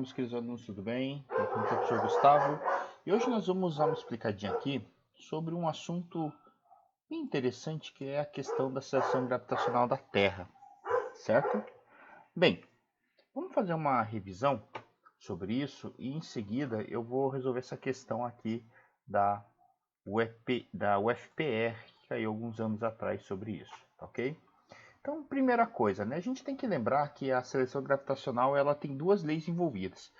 meus queridos alunos, tudo bem? Aqui é o professor Gustavo e hoje nós vamos dar uma explicadinha aqui sobre um assunto bem interessante que é a questão da aceleração gravitacional da Terra, certo? Bem, vamos fazer uma revisão sobre isso e em seguida eu vou resolver essa questão aqui da UFPR que caiu alguns anos atrás sobre isso, tá ok? Então, primeira coisa, né? A gente tem que lembrar que a aceleração gravitacional ela tem duas leis envolvidas.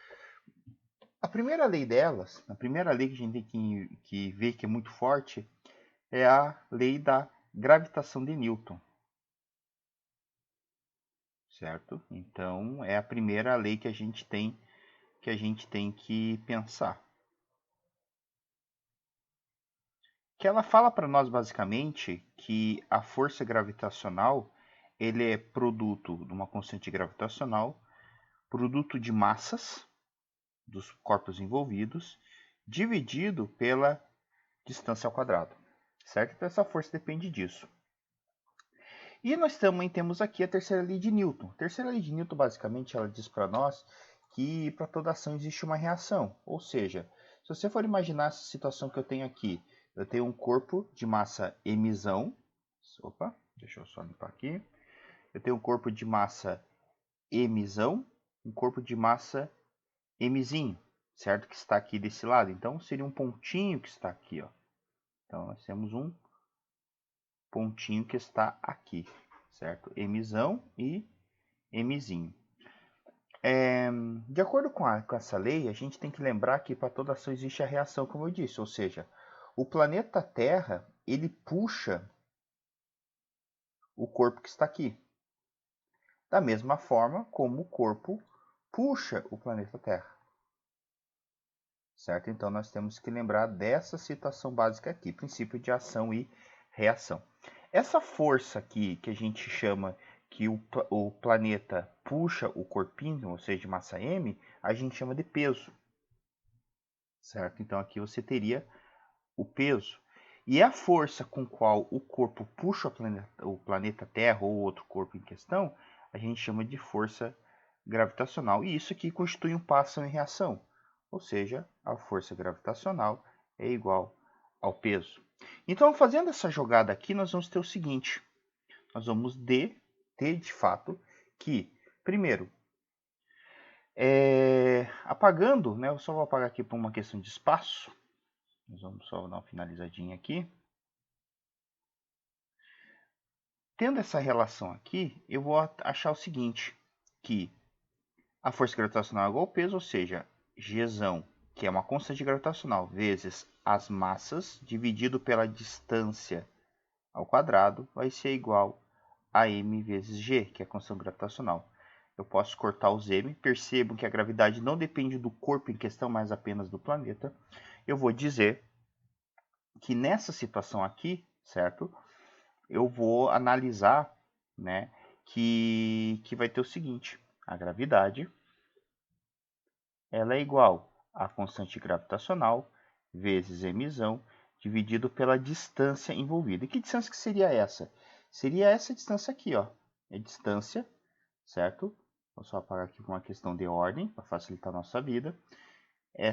A primeira lei delas, a primeira lei que a gente tem que ver que é muito forte, é a lei da gravitação de Newton. Certo? Então, é a primeira lei que a gente tem que pensar. Que ela fala para nós basicamente que a força gravitacional ele é produto de uma constante gravitacional, produto de massas dos corpos envolvidos, dividido pela distância ao quadrado. Certo? Então essa força depende disso. E nós também temos aqui a terceira lei de Newton. A terceira lei de Newton, basicamente, ela diz para nós que para toda ação existe uma reação. Ou seja, se você for imaginar essa situação que eu tenho aqui, eu tenho um corpo de massa mzão. Opa, deixa eu só limpar aqui. Eu tenho um corpo de massa mzão, um corpo de massa mzinho, certo? Que está aqui desse lado. Então, seria um pontinho que está aqui, ó. Então, nós temos um pontinho que está aqui, certo? Mzão e Mzinho. De acordo com essa lei, a gente tem que lembrar que para toda ação existe a reação, como eu disse, ou seja, o planeta Terra ele puxa o corpo que está aqui, da mesma forma como o corpo puxa o planeta Terra. Certo? Então nós temos que lembrar dessa situação básica aqui, princípio de ação e reação. Essa força aqui que a gente chama que o planeta puxa o corpinho, ou seja, de massa m, a gente chama de peso. Certo? Então aqui você teria o peso. E a força com qual o corpo puxa o planeta Terra ou outro corpo em questão, a gente chama de força gravitacional. E isso aqui constitui um passo em reação. Ou seja, a força gravitacional é igual ao peso. Então, fazendo essa jogada aqui, nós vamos ter o seguinte. Nós vamos ter, de fato, que, primeiro, apagando, né, eu só vou apagar aqui por uma questão de espaço. Nós vamos só dar uma finalizadinha aqui. Tendo essa relação aqui, eu vou achar o seguinte, que a força gravitacional é igual ao peso, ou seja, Gzão, que é uma constante gravitacional, vezes as massas, dividido pela distância ao quadrado, vai ser igual a m vezes g, que é a constante gravitacional. Eu posso cortar os m, percebo que a gravidade não depende do corpo em questão, mas apenas do planeta. Eu vou dizer que nessa situação aqui, certo? Eu vou analisar, né, que vai ter o seguinte, a gravidade ela é igual a constante gravitacional vezes mzão dividido pela distância envolvida. E que distância que seria essa? Seria essa distância aqui, ó. É distância, certo? Vou só apagar aqui por uma questão de ordem, para facilitar a nossa vida.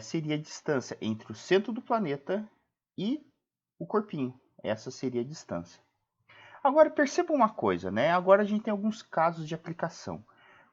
Seria a distância entre o centro do planeta e o corpinho. Essa seria a distância. Agora, perceba uma coisa, né? Agora a gente tem alguns casos de aplicação.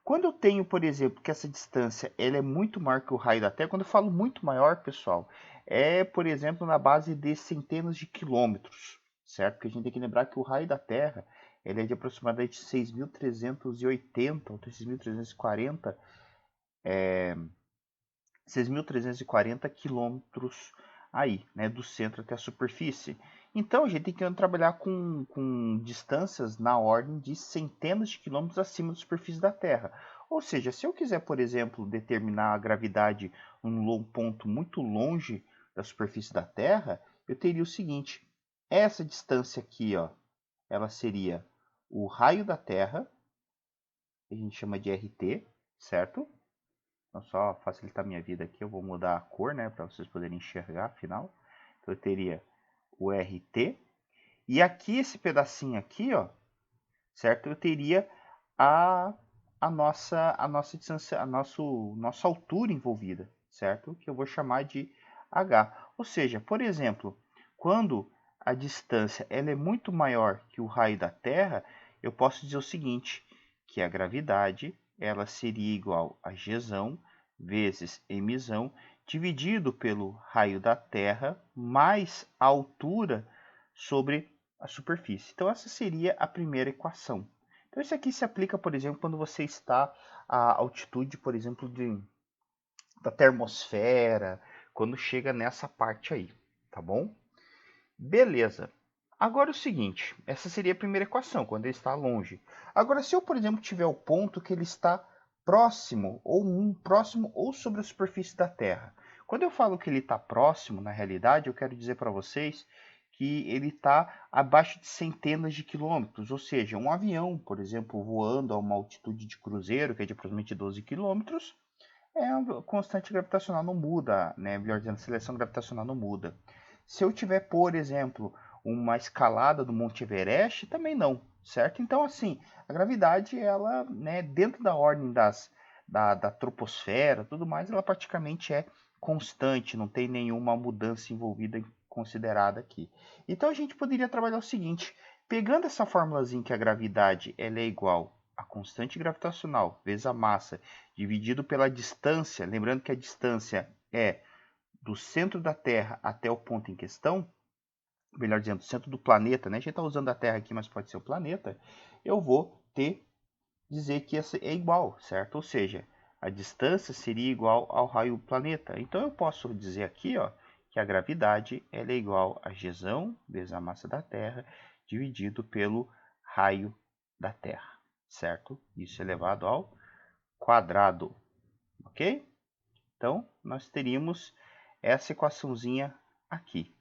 Quando eu tenho, por exemplo, que essa distância ela é muito maior que o raio da Terra, quando eu falo muito maior, pessoal, é, por exemplo, na base de centenas de quilômetros, certo? Porque a gente tem que lembrar que o raio da Terra ele é de aproximadamente 6.380 ou 6.340 quilômetros aí, né, do centro até a superfície. Então a gente tem que trabalhar com distâncias na ordem de centenas de quilômetros acima da superfície da Terra. Ou seja, se eu quiser, por exemplo, determinar a gravidade em um ponto muito longe da superfície da Terra, eu teria o seguinte: essa distância aqui, ó, ela seria o raio da Terra, que a gente chama de RT, certo? Então, só facilitar minha vida aqui, eu vou mudar a cor, né, para vocês poderem enxergar, afinal. Então, eu teria o RT. E aqui, esse pedacinho aqui, ó, certo? Eu teria a a nossa distância, nossa altura envolvida, certo? Que eu vou chamar de h. Ou seja, por exemplo, quando a distância ela é muito maior que o raio da Terra, eu posso dizer o seguinte, que a gravidade ela seria igual a gzão vezes mzão dividido pelo raio da Terra mais a altura sobre a superfície. Então essa seria a primeira equação. Então isso aqui se aplica, por exemplo, quando você está à altitude, por exemplo, da termosfera, quando chega nessa parte aí, tá bom? Beleza. Agora é o seguinte, essa seria a primeira equação, quando ele está longe. Agora, se eu, por exemplo, tiver o ponto que ele está próximo ou sobre a superfície da Terra. Quando eu falo que ele está próximo, na realidade, eu quero dizer para vocês que ele está abaixo de centenas de quilômetros, ou seja, um avião, por exemplo, voando a uma altitude de cruzeiro, que é de aproximadamente 12 quilômetros, a constante gravitacional não muda, né? Melhor dizendo, a seleção gravitacional não muda. Se eu tiver, por exemplo, uma escalada do Monte Everest, também não, certo? Então, assim, a gravidade, ela, né, dentro da ordem da troposfera, tudo mais, ela praticamente é constante, não tem nenhuma mudança envolvida considerada aqui. Então, a gente poderia trabalhar o seguinte, pegando essa formulazinha que a gravidade ela é igual a constante gravitacional vezes a massa dividido pela distância, lembrando que a distância é do centro da Terra até o ponto em questão, melhor dizendo, do centro do planeta, né? A gente está usando a Terra aqui, mas pode ser o planeta, eu vou dizer que essa é igual, certo? Ou seja, a distância seria igual ao raio do planeta. Então eu posso dizer aqui, ó, que a gravidade ela é igual a gzão vezes a massa da Terra dividido pelo raio da Terra, certo? Isso elevado ao quadrado, ok? Então, nós teríamos essa equaçãozinha aqui,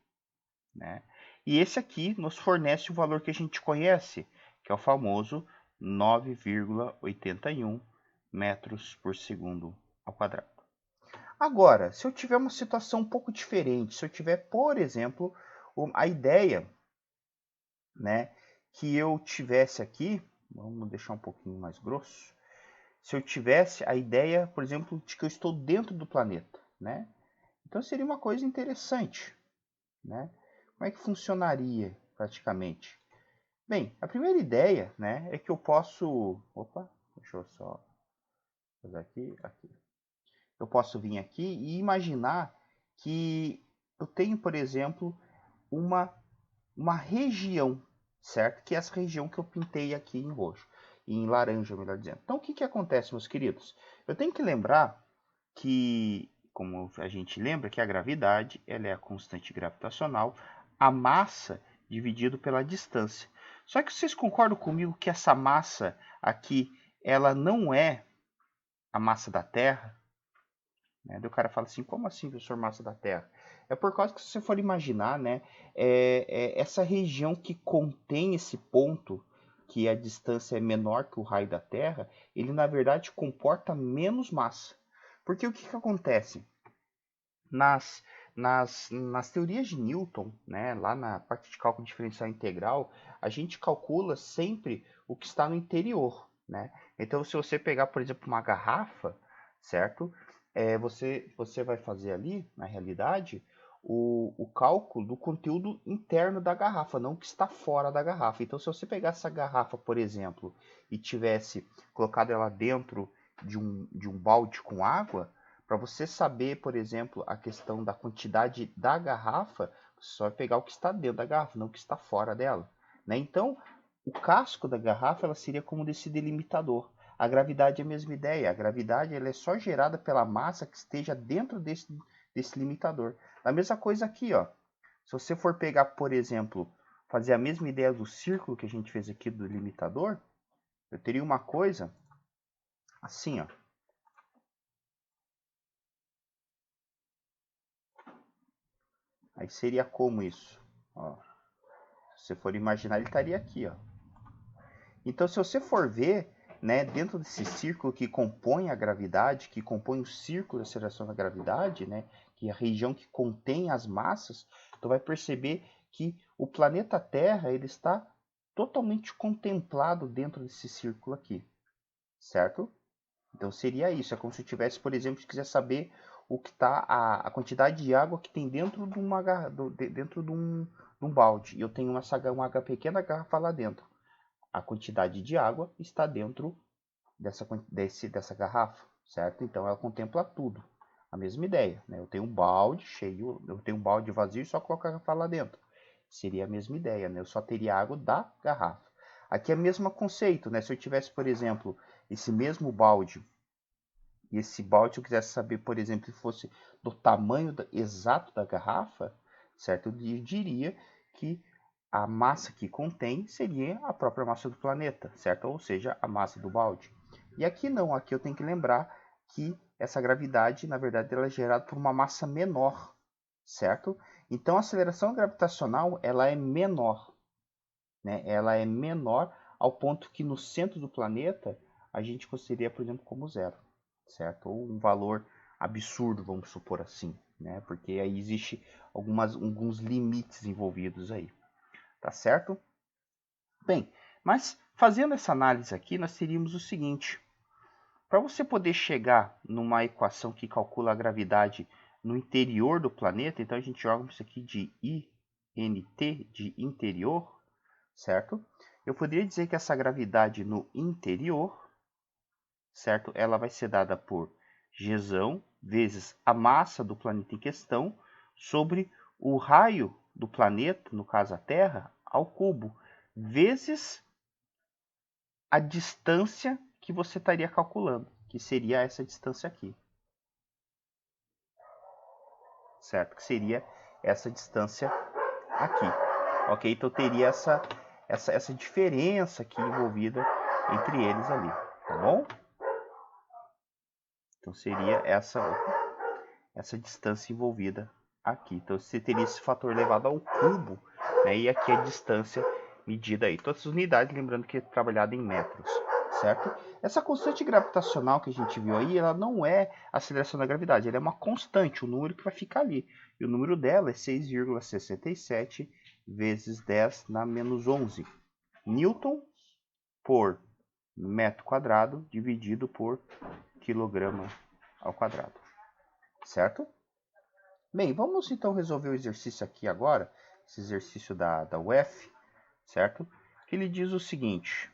né? E esse aqui nos fornece o valor que a gente conhece, que é o famoso 9,81 metros por segundo ao quadrado. Agora, se eu tiver uma situação um pouco diferente, se eu tiver, por exemplo, a ideia, né, que eu tivesse aqui, vamos deixar um pouquinho mais grosso, se eu tivesse a ideia, por exemplo, de que eu estou dentro do planeta, né? Então seria uma coisa interessante, né? Como é que funcionaria praticamente? Bem, a primeira ideia, né, é que eu posso, opa, deixa eu só fazer aqui. Eu posso vir aqui e imaginar que eu tenho, por exemplo, uma região, certo? Que é essa região que eu pintei aqui em roxo, em laranja, melhor dizendo. Então, o que acontece, meus queridos? Eu tenho que lembrar que, como a gente lembra, que a gravidade ela é a constante gravitacional, a massa dividido pela distância. Só que vocês concordam comigo que essa massa aqui, ela não é a massa da Terra? Né? Daí o cara fala assim, como assim, professor, massa da Terra? É por causa que se você for imaginar, né, essa região que contém esse ponto, que a distância é menor que o raio da Terra, ele na verdade comporta menos massa. Porque o que acontece? Nas teorias de Newton, né, lá na parte de cálculo diferencial integral, a gente calcula sempre o que está no interior. Né? Então, se você pegar, por exemplo, uma garrafa, certo? Você vai fazer ali, na realidade, o cálculo do conteúdo interno da garrafa, não o que está fora da garrafa. Então, se você pegar essa garrafa, por exemplo, e tivesse colocado ela dentro de um balde com água, para você saber, por exemplo, a questão da quantidade da garrafa, você só vai pegar o que está dentro da garrafa, não o que está fora dela. Né? Então, o casco da garrafa ela seria como desse delimitador. A gravidade é a mesma ideia. A gravidade ela é só gerada pela massa que esteja dentro desse limitador. A mesma coisa aqui, ó. Se você for pegar, por exemplo, fazer a mesma ideia do círculo que a gente fez aqui do limitador, eu teria uma coisa assim, ó. Aí seria como isso? Ó, se você for imaginar, ele estaria aqui, ó. Então, se você for ver, né, dentro desse círculo que compõe a gravidade, que compõe o círculo de aceleração da gravidade, né, que é a região que contém as massas, tu vai perceber que o planeta Terra ele está totalmente contemplado dentro desse círculo aqui, certo? Então seria isso, é como se eu tivesse, por exemplo, se quiser saber o que está a quantidade de água que tem dentro de dentro de um balde. E eu tenho uma pequena garrafa lá dentro. A quantidade de água está dentro dessa garrafa, certo? Então ela contempla tudo. A mesma ideia, né? Eu tenho um balde cheio, eu tenho um balde vazio e só coloco a garrafa lá dentro. Seria a mesma ideia, né? Eu só teria água da garrafa. Aqui é o mesmo conceito, né? Se eu tivesse, por exemplo, esse mesmo balde, e esse balde eu quisesse saber, por exemplo, se fosse do tamanho exato da garrafa, certo? Eu diria que a massa que contém seria a própria massa do planeta, certo? Ou seja, a massa do balde. E aqui não, aqui eu tenho que lembrar que essa gravidade, na verdade, ela é gerada por uma massa menor, certo? Então a aceleração gravitacional, ela é menor, né? Ela é menor ao ponto que no centro do planeta a gente consideraria, por exemplo, como zero, certo? Ou um valor absurdo, vamos supor assim, né? Porque aí existe alguns limites envolvidos aí, tá certo? Bem, mas fazendo essa análise aqui, nós teríamos o seguinte: para você poder chegar numa equação que calcula a gravidade no interior do planeta, então a gente joga isso aqui de INT, de interior, certo? Eu poderia dizer que essa gravidade no interior, certo? Ela vai ser dada por Gzão vezes a massa do planeta em questão sobre o raio do planeta, no caso a Terra, ao cubo, vezes a distância que você estaria calculando, que seria essa distância aqui, certo? Que seria essa distância aqui, ok? Então teria essa diferença aqui envolvida entre eles ali, tá bom? Então seria essa distância envolvida aqui. Então você teria esse fator elevado ao cubo, né? E aqui a distância medida aí. Todas as unidades, lembrando que é trabalhada em metros, certo? Essa constante gravitacional que a gente viu aí, ela não é a aceleração da gravidade, ela é uma constante, o número que vai ficar ali. E o número dela é 6,67 vezes 10 na menos 11 newton por metro quadrado dividido por quilograma ao quadrado, certo? Bem, vamos então resolver o exercício aqui agora, esse exercício da UF, certo? Que ele diz o seguinte,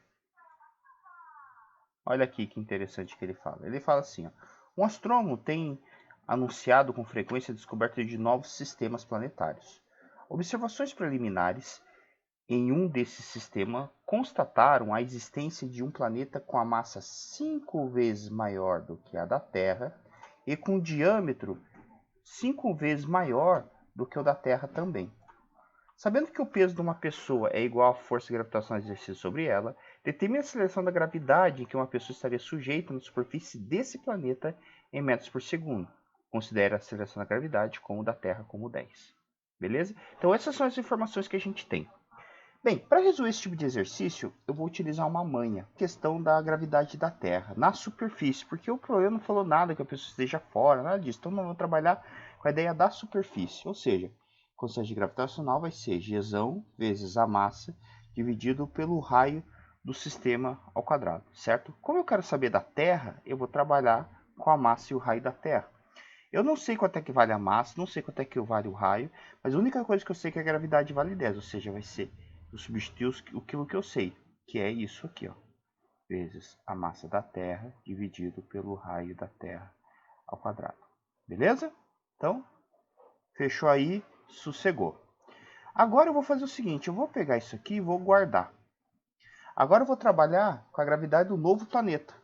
olha aqui que interessante que ele fala. Ele fala assim, ó, um astrônomo tem anunciado com frequência a descoberta de novos sistemas planetários. Observações preliminares em um desses sistemas constataram a existência de um planeta com a massa 5 vezes maior do que a da Terra e com diâmetro 5 vezes maior do que o da Terra também. Sabendo que o peso de uma pessoa é igual à força gravitacional exercida sobre ela, determine a aceleração da gravidade em que uma pessoa estaria sujeita na superfície desse planeta em metros por segundo. Considere a aceleração da gravidade com o da Terra como 10. Beleza? Então essas são as informações que a gente tem. Bem, para resolver esse tipo de exercício, eu vou utilizar uma manha, questão da gravidade da Terra, na superfície, porque o problema não falou nada que a pessoa esteja fora, nada disso. Então, nós vamos trabalhar com a ideia da superfície, ou seja, a constante gravitacional vai ser Gzão vezes a massa dividido pelo raio do sistema ao quadrado, certo? Como eu quero saber da Terra, eu vou trabalhar com a massa e o raio da Terra. Eu não sei quanto é que vale a massa, não sei quanto é que vale o raio, mas a única coisa que eu sei é que a gravidade vale 10, ou seja, vai ser, eu substituir aquilo que eu sei, que é isso aqui, ó, vezes a massa da Terra dividido pelo raio da Terra ao quadrado. Beleza? Então, fechou aí, sossegou. Agora eu vou fazer o seguinte, eu vou pegar isso aqui e vou guardar. Agora eu vou trabalhar com a gravidade do novo planeta.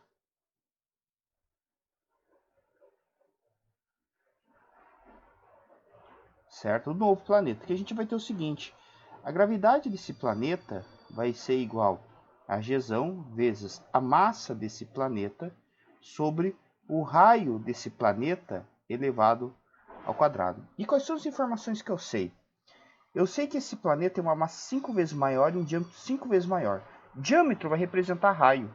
Certo? O novo planeta, que a gente vai ter o seguinte, a gravidade desse planeta vai ser igual a Gzão vezes a massa desse planeta sobre o raio desse planeta elevado ao quadrado. E quais são as informações que eu sei? Eu sei que esse planeta tem uma massa 5 vezes maior e um diâmetro 5 vezes maior. Diâmetro vai representar raio,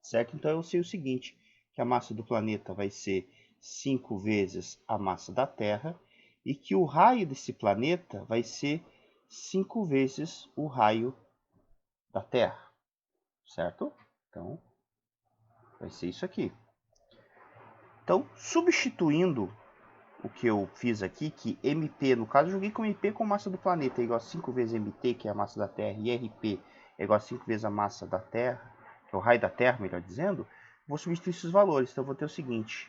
certo? Então eu sei o seguinte, que a massa do planeta vai ser 5 vezes a massa da Terra e que o raio desse planeta vai ser 5 vezes o raio da Terra, certo? Então, Vai ser isso aqui. Então, substituindo o que eu fiz aqui, que MP, no caso, eu joguei com MP com massa do planeta é igual a 5 vezes MT, que é a massa da Terra, e RP é igual a 5 vezes a massa da Terra, que é o raio da Terra, melhor dizendo, vou substituir esses valores. Então, eu vou ter o seguinte,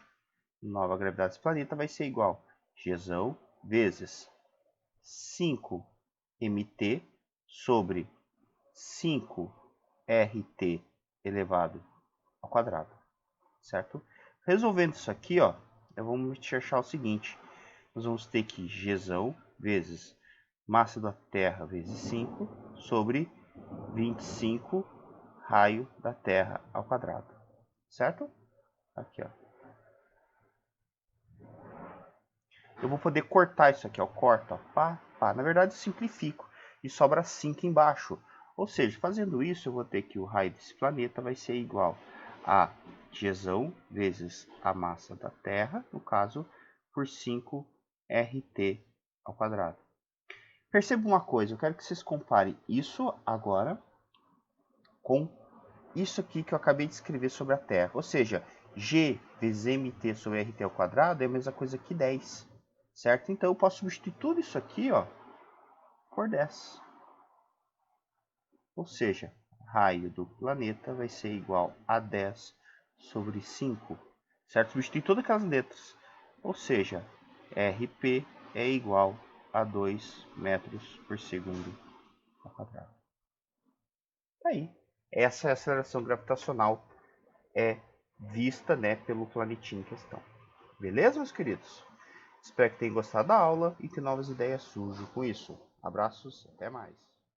nova gravidade desse planeta vai ser igual a Gzão vezes 5 MT sobre 5 RT elevado ao quadrado, certo? Resolvendo isso aqui, ó, vamos achar o seguinte, nós vamos ter que Gzão vezes massa da Terra vezes 5 sobre 25 raio da Terra ao quadrado, certo? Aqui, ó. Eu vou poder cortar isso aqui, ó, corta, ó, pá, pá. Na verdade, simplifico e sobra 5 embaixo. Ou seja, fazendo isso, eu vou ter que o raio desse planeta vai ser igual a Gzão vezes a massa da Terra, no caso, por 5 RT ao quadrado. Perceba uma coisa, eu quero que vocês comparem isso agora com isso aqui que eu acabei de escrever sobre a Terra. Ou seja, G vezes MT sobre RT ao quadrado é a mesma coisa que 10. Certo? Então eu posso substituir tudo isso aqui, ó, por 10. Ou seja, raio do planeta vai ser igual a 10 sobre 5. Certo? Substituir todas aquelas letras. Ou seja, RP é igual a 2 metros por segundo ao quadrado. Aí, essa é a aceleração gravitacional vista, né, pelo planetinho em questão. Beleza, meus queridos? Espero que tenham gostado da aula e que novas ideias surjam com isso. Abraços, até mais.